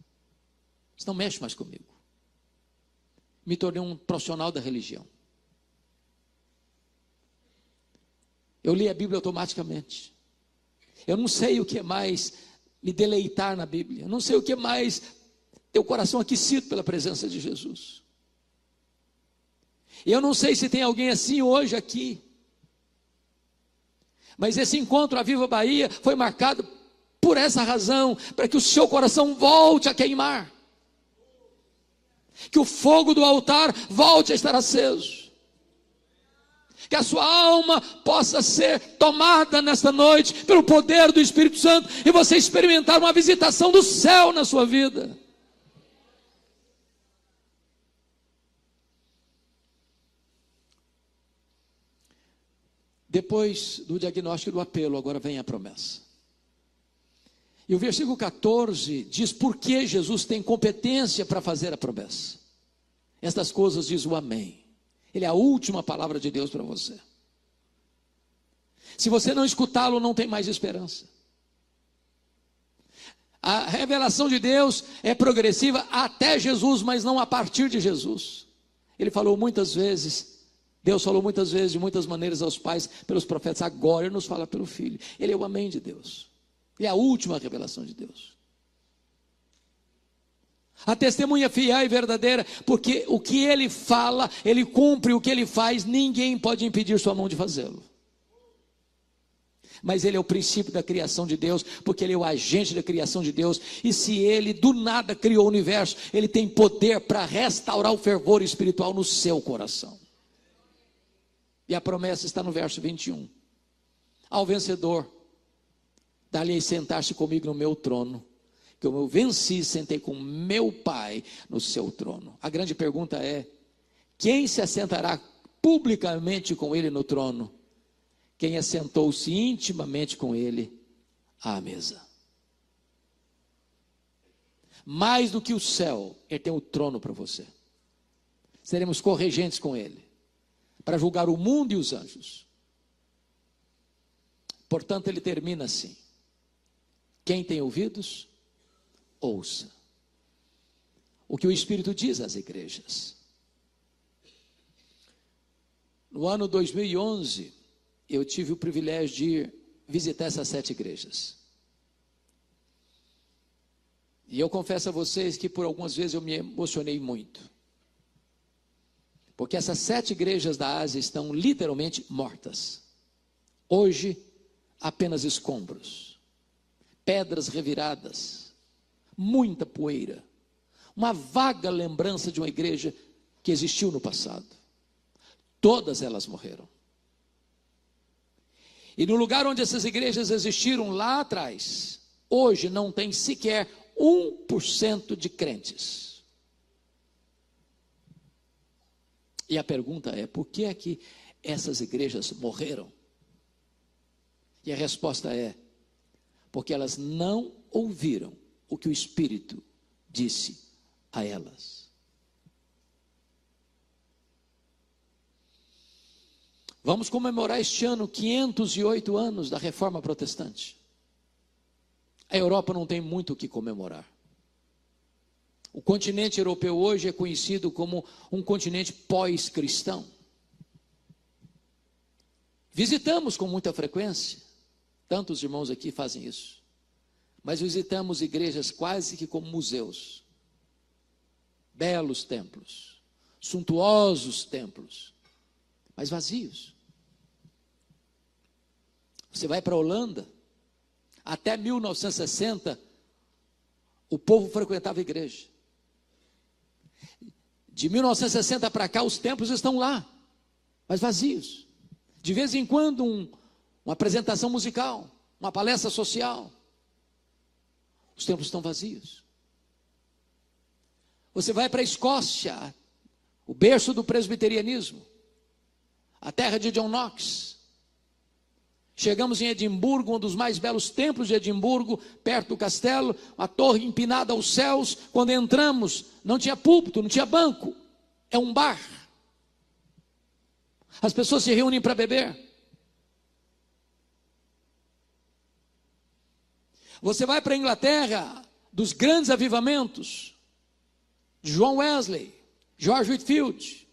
Isso não mexe mais comigo. Me tornei um profissional da religião. Eu li a Bíblia automaticamente. Eu não sei o que é mais me deleitar na Bíblia. Eu não sei o que é mais ter o coração aquecido pela presença de Jesus. E eu não sei se tem alguém assim hoje aqui. Mas esse encontro à Viva Bahia foi marcado por essa razão, para que o seu coração volte a queimar. Que o fogo do altar volte a estar aceso. Que a sua alma possa ser tomada nesta noite pelo poder do Espírito Santo e você experimentar uma visitação do céu na sua vida. Depois do diagnóstico e do apelo, agora vem a promessa. E o versículo 14 diz por que Jesus tem competência para fazer a promessa. Estas coisas diz o amém. Ele é a última palavra de Deus para você. Se você não escutá-lo, não tem mais esperança. A revelação de Deus é progressiva até Jesus, mas não a partir de Jesus. Ele falou muitas vezes, Deus falou muitas vezes, de muitas maneiras aos pais, pelos profetas. Agora Ele nos fala pelo Filho. Ele é o amém de Deus. Ele é a última revelação de Deus. A testemunha fiel e verdadeira, porque o que Ele fala, Ele cumpre, o que Ele faz, ninguém pode impedir sua mão de fazê-lo. Mas Ele é o princípio da criação de Deus, porque Ele é o agente da criação de Deus, e se Ele do nada criou o universo, Ele tem poder para restaurar o fervor espiritual no seu coração. E a promessa está no verso 21. Ao vencedor, dá-lhe sentar-se comigo no meu trono, que eu venci, sentei com meu Pai no seu trono. A grande pergunta é, quem se assentará publicamente com Ele no trono? Quem assentou-se intimamente com Ele à mesa. Mais do que o céu, Ele tem o trono para você. Seremos corregentes com Ele, para julgar o mundo e os anjos. Portanto, ele termina assim: quem tem ouvidos, ouça o que o Espírito diz às igrejas. No ano 2011, eu tive o privilégio de ir visitar essas 7 igrejas. E eu confesso a vocês que por algumas vezes eu me emocionei muito. Porque essas 7 igrejas da Ásia estão literalmente mortas. Hoje, apenas escombros, pedras reviradas, muita poeira, uma vaga lembrança de uma igreja que existiu no passado. Todas elas morreram. E no lugar onde essas igrejas existiram lá atrás, hoje não tem sequer 1% de crentes. E a pergunta é: por que é que essas igrejas morreram? E a resposta é: porque elas não ouviram o que o Espírito disse a elas. Vamos comemorar este ano 508 anos da Reforma Protestante. A Europa não tem muito o que comemorar. O continente europeu hoje é conhecido como um continente pós-cristão. Visitamos com muita frequência, tantos irmãos aqui fazem isso, mas visitamos igrejas quase que como museus. Belos templos, suntuosos templos, mas vazios. Você vai para a Holanda, até 1960, o povo frequentava a igreja. De 1960 para cá, os templos estão lá, mas vazios. De vez em quando, uma apresentação musical, uma palestra social. Os templos estão vazios. Você vai para a Escócia, o berço do presbiterianismo, a terra de John Knox. Chegamos em Edimburgo, um dos mais belos templos de Edimburgo, perto do castelo, uma torre empinada aos céus. Quando entramos, não tinha púlpito, não tinha banco, é um bar. As pessoas se reúnem para beber. Você vai para a Inglaterra, dos grandes avivamentos, de John Wesley, George Whitefield,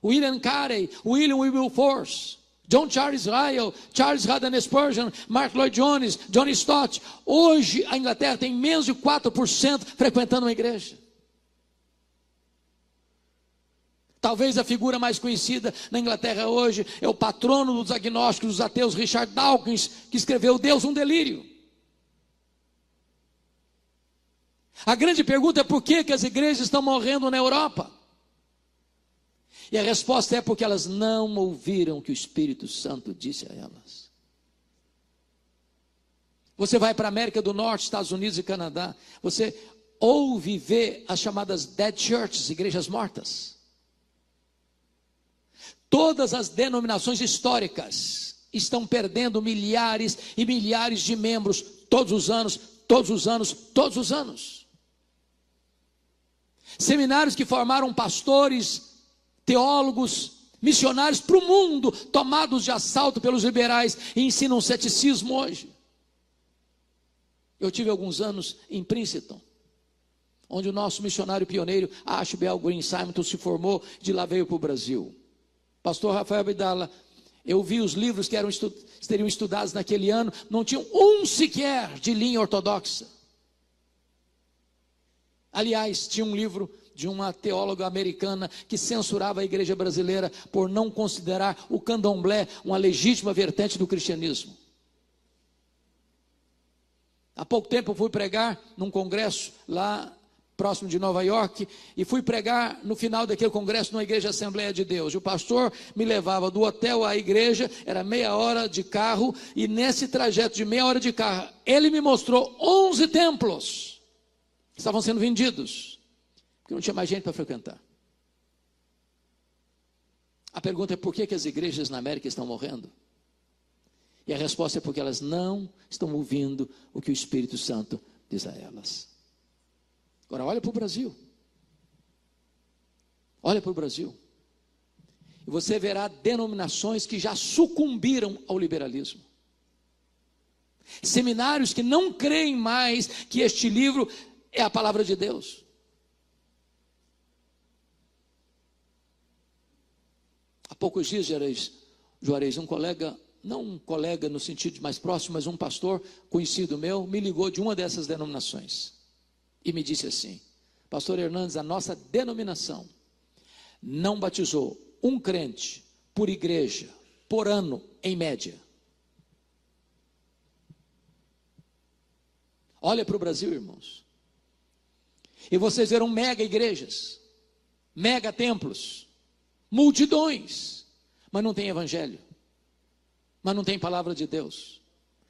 William Carey, William Wilberforce, John Charles Ryle, Charles Haddon Spurgeon, Mark Lloyd Jones, John Stott. Hoje a Inglaterra tem menos de 4% frequentando uma igreja. Talvez a figura mais conhecida na Inglaterra hoje é o patrono dos agnósticos, dos ateus, Richard Dawkins, que escreveu Deus, um delírio. A grande pergunta é: por que as igrejas estão morrendo na Europa? E a resposta é: porque elas não ouviram o que o Espírito Santo disse a elas. Você vai para a América do Norte, Estados Unidos e Canadá, você ouve e vê as chamadas dead churches, igrejas mortas. Todas as denominações históricas estão perdendo milhares e milhares de membros todos os anos, todos os anos, todos os anos. Seminários que formaram pastores, teólogos, missionários para o mundo, tomados de assalto pelos liberais e ensinam ceticismo hoje. Eu tive alguns anos em Princeton, onde o nosso missionário pioneiro, Ashbel Green Simonton, se formou, de lá veio para o Brasil. Pastor Rafael Abdala, eu vi os livros que seriam estudados naquele ano, não tinham um sequer de linha ortodoxa. Aliás, tinha um livro de uma teóloga americana que censurava a igreja brasileira por não considerar o candomblé uma legítima vertente do cristianismo. Há pouco tempo eu fui pregar num congresso lá próximo de Nova York, e fui pregar no final daquele congresso numa igreja Assembleia de Deus. E o pastor me levava do hotel à igreja, era meia hora de carro, e nesse trajeto de meia hora de carro, ele me mostrou 11 templos que estavam sendo vendidos, porque não tinha mais gente para frequentar. A pergunta é: por que as igrejas na América estão morrendo? E a resposta é: porque elas não estão ouvindo o que o Espírito Santo diz a elas. Agora olha para o Brasil. Olha para o Brasil. E você verá denominações que já sucumbiram ao liberalismo. Seminários que não creem mais que este livro é a palavra de Deus. Há poucos dias, Juarez, um colega, não um colega no sentido mais próximo, mas um pastor conhecido meu, me ligou de uma dessas denominações e me disse assim: Pastor Hernandes, a nossa denominação não batizou um crente por igreja, por ano, em média. Olha para o Brasil, irmãos, e vocês verão mega igrejas, mega templos, multidões, mas não tem evangelho, mas não tem palavra de Deus,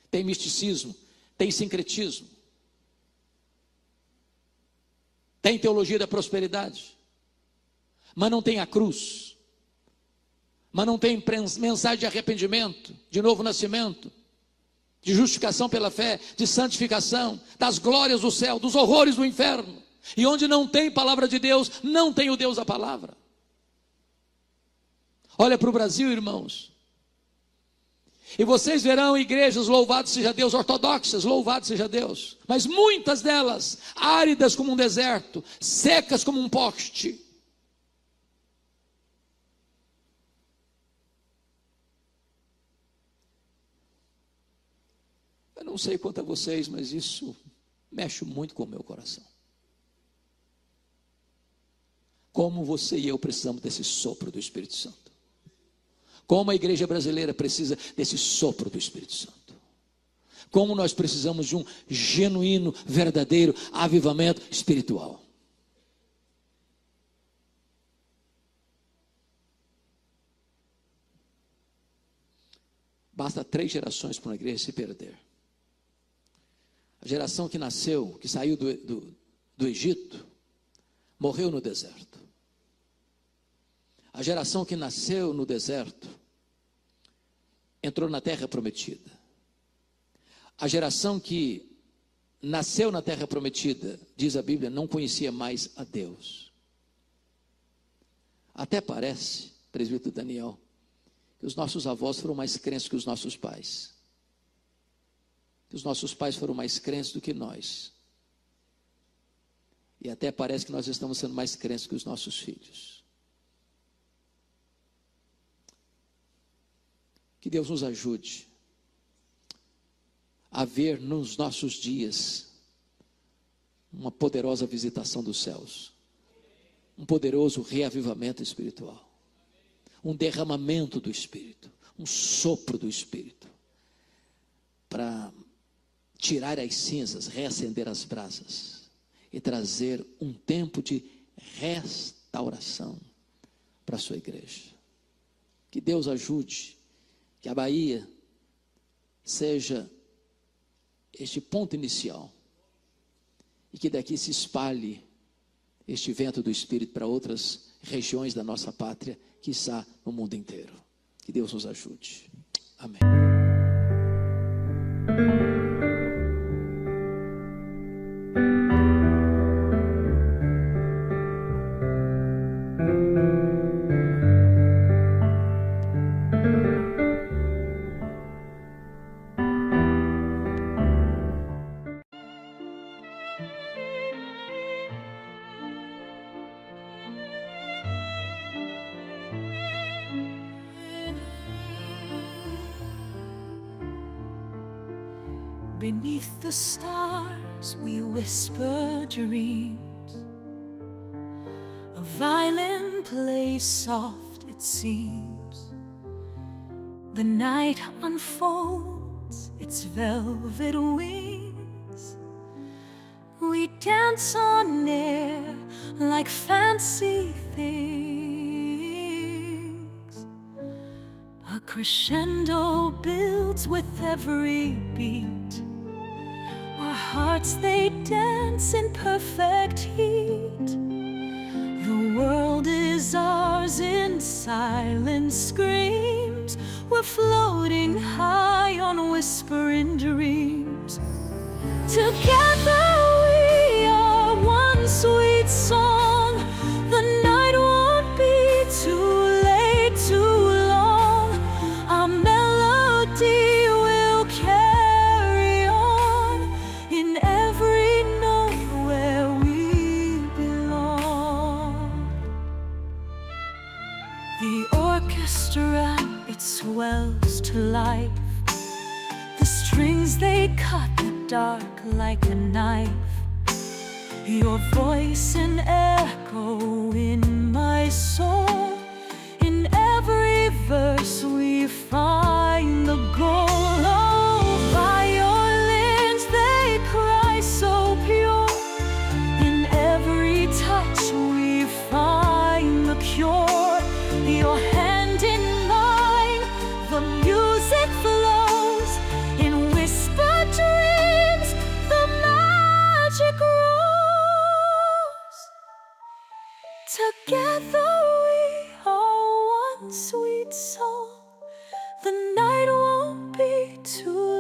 tem misticismo, tem sincretismo, tem teologia da prosperidade, mas não tem a cruz, mas não tem mensagem de arrependimento, de novo nascimento, de justificação pela fé, de santificação, das glórias do céu, dos horrores do inferno. E onde não tem palavra de Deus, não tem o Deus da palavra. Olha para o Brasil, irmãos, e vocês verão igrejas, louvado seja Deus, ortodoxas, louvado seja Deus, mas muitas delas áridas como um deserto, secas como um poste. Eu não sei quanto a vocês, mas isso mexe muito com o meu coração. Como você e eu precisamos desse sopro do Espírito Santo. Como a igreja brasileira precisa desse sopro do Espírito Santo. Como nós precisamos de um genuíno, verdadeiro avivamento espiritual. Basta 3 gerações para uma igreja se perder. A geração que nasceu, que saiu do Egito, morreu no deserto. A geração que nasceu no deserto, entrou na terra prometida. A geração que nasceu na terra prometida, diz a Bíblia, não conhecia mais a Deus. Até parece, presbítero Daniel, que os nossos avós foram mais crentes que os nossos pais. Que os nossos pais foram mais crentes do que nós. E até parece que nós estamos sendo mais crentes que os nossos filhos. Que Deus nos ajude a ver nos nossos dias uma poderosa visitação dos céus, um poderoso reavivamento espiritual, um derramamento do Espírito, um sopro do Espírito, para tirar as cinzas, reacender as brasas e trazer um tempo de restauração para a sua igreja. Que Deus ajude, que a Bahia seja este ponto inicial e que daqui se espalhe este vento do Espírito para outras regiões da nossa pátria, quiçá no mundo inteiro. Que Deus nos ajude. Amém. Beneath the stars we whisper dreams. A violin plays soft, it seems. The night unfolds its velvet wings. We dance on air like fancy things. A crescendo builds with every beat. Our hearts, they dance in perfect heat. The world is ours in silent screams. We're floating high on whispering dreams. Together we are one sweet song. The night won't be too late, too long. Our melody will carry wells to life. The strings they cut the dark like a knife. Your voice an echo in my soul. In every verse we find the goal. Oh, violins they cry so pure. In every touch we find the cure. Your hand in mine, the music flows. In whispered dreams, the magic grows. Together we are one sweet soul. The night won't be too